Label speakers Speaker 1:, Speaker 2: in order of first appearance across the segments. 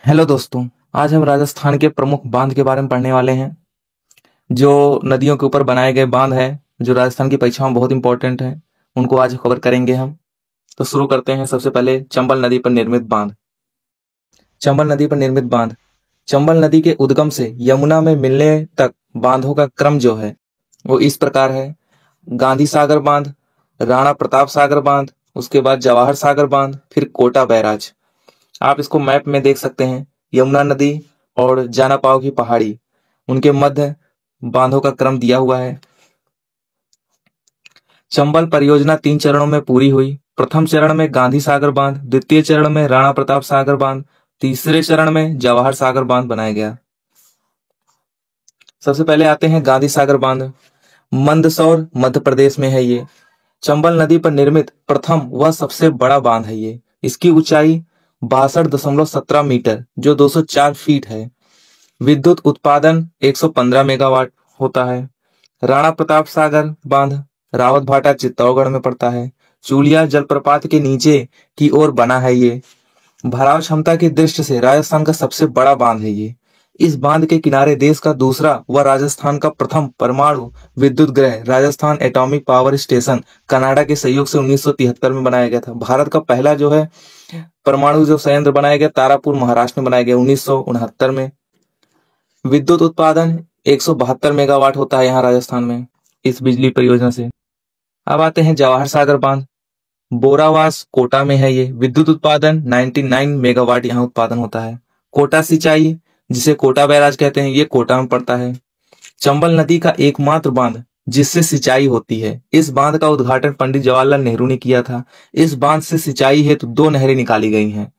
Speaker 1: Hello दोस्तों। आज हम राजस्थान के प्रमुख बांध के बारे में पढ़ने वाले हैं। जो नदियों के ऊपर बनाए गए बांध हैं जो राजस्थान की परीक्षाओं में बहुत इंपॉर्टेंट हैं, उनको आज कवर करेंगे हम। तो शुरू करते हैं। सबसे पहले चंबल नदी पर निर्मित बांध। चंबल नदी पर निर्मित बांध चंबल नदी के उद्गम से यमुना में मिलने तक बांधों का क्रम जो है वो इस प्रकार है। गांधी सागर बांध, राणा प्रताप सागर बांध, उसके बाद जवाहर सागर बांध, फिर कोटा बैराज। आप इसको मैप में देख सकते हैं। यमुना नदी और जानापाव की पहाड़ी, उनके मध्य बांधों का क्रम दिया हुआ है। चंबल परियोजना 3 चरणों में पूरी हुई। प्रथम चरण में गांधी सागर बांध, द्वितीय चरण में राणा प्रताप सागर बांध, तीसरे चरण में जवाहर सागर बांध बनाया गया। सबसे पहले आते हैं गांधी सागर बांध। मंदसौर मध्य प्रदेश में है ये। चंबल नदी पर निर्मित प्रथम व सबसे बड़ा बांध है ये। इसकी ऊंचाई 62.17 मीटर जो 204 फीट है। विद्युत उत्पादन 115 मेगावाट होता है। राणा प्रताप सागर बांध रावत भाटा चित्तौड़गढ़ में पड़ता है। चूलिया जलप्रपात के नीचे की ओर बना है ये। भराव क्षमता की दृष्टि से राजस्थान का सबसे बड़ा बांध है ये। इस बांध के किनारे देश का दूसरा व राजस्थान का प्रथम परमाणु विद्युत ग्रह Rajasthan atomic power station Canada के सहयोग से 1973 में बनाया गया था। भारत का पहला जो है परमाणु जो संयंत्र बनाया गया तारापुर महाराष्ट्र में बनाया गया 1969 में। विद्युत उत्पादन 172 मेगावाट होता है यहाँ राजस्थान में इस बिजली परियोजना से। अब आते हैं जवाहर सागर बांध। बोरावास कोटा में है ये। विद्युत उत्पादन 99 मेगावाट यहाँ उत्पादन होता है। कोटा सिंचाई जिसे कोटा बैराज कहते हैं ये कोटा में पड़ता है। चंबल नदी का एकमात्र बांध जिससे सिंचाई होती है। इस बांध का उद्घाटन पंडित जवाहरलाल नेहरू ने किया था। इस बांध से सिंचाई हेतु 2 नहरें निकाली गई हैं,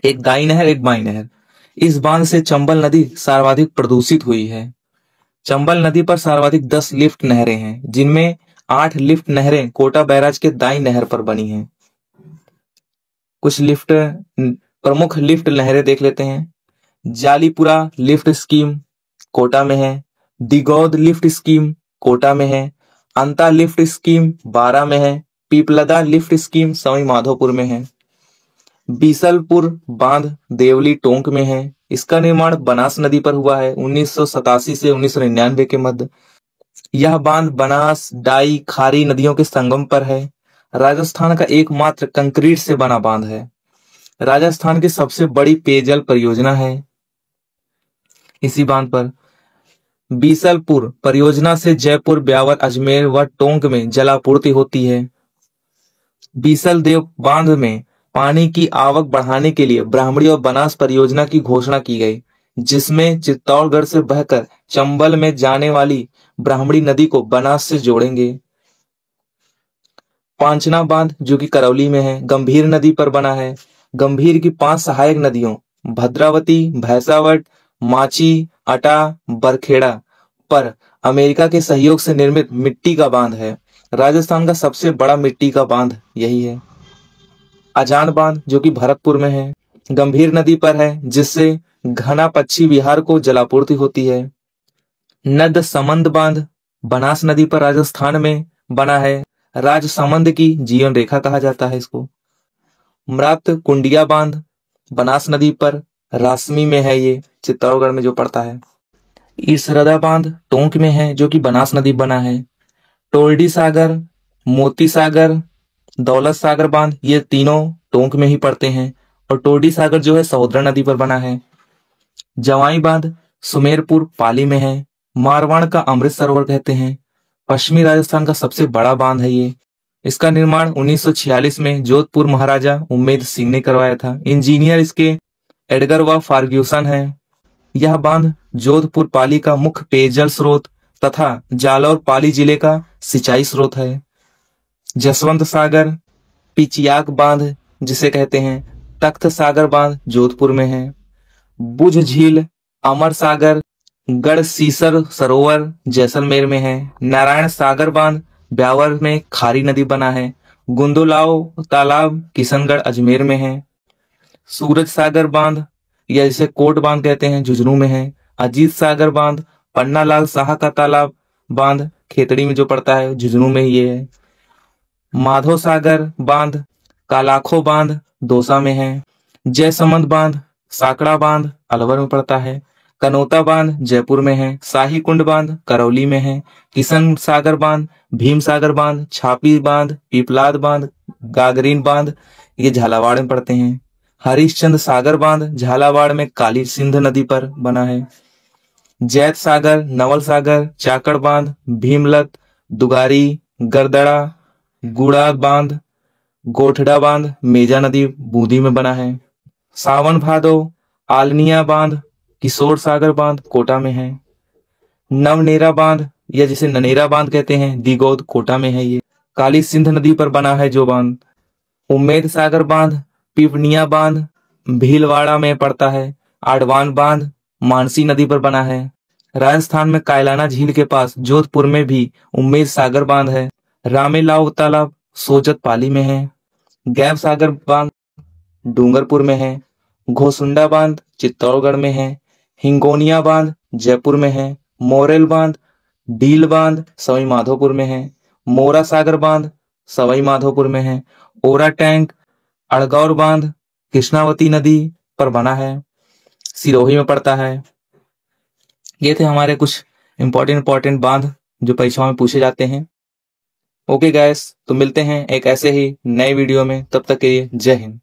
Speaker 1: एक दाई नहर एक बाई नहर। इस बांध से चंबल नदी सर्वाधिक प्रदूषित हुई है। चंबल नदी पर सर्वाधिक 10 लिफ्ट नहरें हैं, जिनमें 8 लिफ्ट नहरें कोटा बैराज के दाई नहर पर बनी हैं। कुछ प्रमुख लिफ्ट नहरें देख लेते हैं। जालीपुरा लिफ्ट स्कीम कोटा में है। दिगौद लिफ्ट स्कीम कोटा में है। अंता लिफ्ट स्कीम बारा में है। पीपलदा लिफ्ट स्कीम सवाई माधोपुर में है। बीसलपुर बांध देवली टोंक में है। इसका निर्माण बनास नदी पर हुआ है 1987 से 1999 के मध्य। यह बांध बनास, डाई, खारी नदियों के संगम पर है। राजस्थान का एकमात्र कंक्रीट से बना बांध है। राजस्थान की सबसे बड़ी पेयजल परियोजना है इसी बांध पर। बीसलपुर परियोजना से जयपुर, ब्यावर, अजमेर व टोंक में जलापूर्ति होती है। बीसल देव बांध में पानी की आवक बढ़ाने के लिए ब्राह्मणी और बनास परियोजना की घोषणा की गई, जिसमें चित्तौड़गढ़ से बहकर चंबल में जाने वाली ब्राह्मणी नदी को बनास से जोड़ेंगे। पांचना बांध जो कि करौली में है, गंभीर नदी पर बना है। गंभीर की 5 सहायक नदियों भद्रावती, भैंसावट, माची, अटा, बरखेड़ा पर अमेरिका के सहयोग से निर्मित मिट्टी का बांध है। राजस्थान का सबसे बड़ा मिट्टी का बांध यही है। अजान बांध जो कि भरतपुर में है, गंभीर नदी पर है, जिससे घना पच्छी विहार को जलापूर्ति होती है। नद समंद बांध बनास नदी पर राजस्थान में बना है। राजसमंद की जीवन रेखा कहा जाता है इसको। मृत कुंडिया बांध बनास नदी पर रासमी में है, ये चित्तौड़गढ़ में जो पड़ता है। ईसरदा बांध टोंक में है जो कि बनास नदी बना है। टोलडी सागर, मोती सागर, दौलत सागर बांध ये तीनों टोंक में ही पड़ते हैं, और टोलडी सागर जो है सहोदरा नदी पर बना है। जवाई बांध सुमेरपुर पाली में है। मारवाड़ का अमृत सरोवर कहते हैं। पश्चिमी राजस्थान का सबसे बड़ा बांध है ये। इसका निर्माण 1946 में जोधपुर महाराजा उम्मेद सिंह ने करवाया था। इंजीनियर इसके एडगर व फार्ग्यूसन है। यह बांध जोधपुर पाली का मुख्य पेयजल स्रोत तथा जालौर पाली जिले का सिंचाई स्रोत है। जसवंत सागर, पिचियाक बांध जिसे कहते हैं, तख्त सागर बांध जोधपुर में है। बुझ झील, अमर सागर, गढ़ सीसर सरोवर जैसलमेर में है। नारायण सागर बांध ब्यावर में खारी नदी बना है। गुंदुलाव तालाब किशनगढ़ अजमेर में है। सूरज सागर बांध या जिसे कोट बांध कहते हैं झुंझुनू में है। अजीत सागर बांध, पन्नालाल शाह का तालाब बांध खेतड़ी में जो पड़ता है झुंझुनू में ये है। माधो सागर बांध, कालाखो बांध दौसा में है। जयसमंद बांध साकड़ा बांध अलवर में पड़ता है। कनोता बांध जयपुर में है। शाही कुंड बांध करौली में है। किशन सागर बांध, भीम सागर बांध, छापी बांध, पीपलाद बांध, गागरीन बांध ये झालावाड़ में पड़ते हैं। हरिश्चंद्र सागर बांध झालावाड़ में काली सिंध नदी पर बना है। जैत सागर, नवल सागर, चाकड़ बांध, भीमलत, दुगारी, गरदड़ा, गुड़ा बांध, गोठड़ा बांध मेजा नदी बूंदी में बना है। सावन भादो आलनिया बांध, किशोर सागर बांध कोटा में है। नवनेरा बांध या जिसे ननेरा बांध कहते हैं दिगोद कोटा में है। ये काली सिंध नदी पर बना है जो बांध। उम्मेद सागर बांध पिपनिया बांध भीलवाड़ा में पड़ता है। आडवान बांध मानसी नदी पर बना है। राजस्थान में कायलाना झील के पास जोधपुर में भी उम्मेद सागर बांध है। रामेलाव तालाब सोजत पाली में है। गैब सागर बांध डूंगरपुर में है। घोसुंडा बांध चित्तौड़गढ़ में है। हिंगोनिया बांध जयपुर में है। मोरेल बांध डील बांध सवाई माधोपुर में है। मोरा सागर बांध सवाई माधोपुर में है। ओरा टैंक अड़गौर बांध कृष्णावती नदी पर बना है, सिरोही में पड़ता है। ये थे हमारे कुछ इंपॉर्टेंट बांध जो परीक्षाओं में पूछे जाते हैं। ओके गाइस, तो मिलते हैं एक ऐसे ही नए वीडियो में, तब तक के लिए जय हिंद।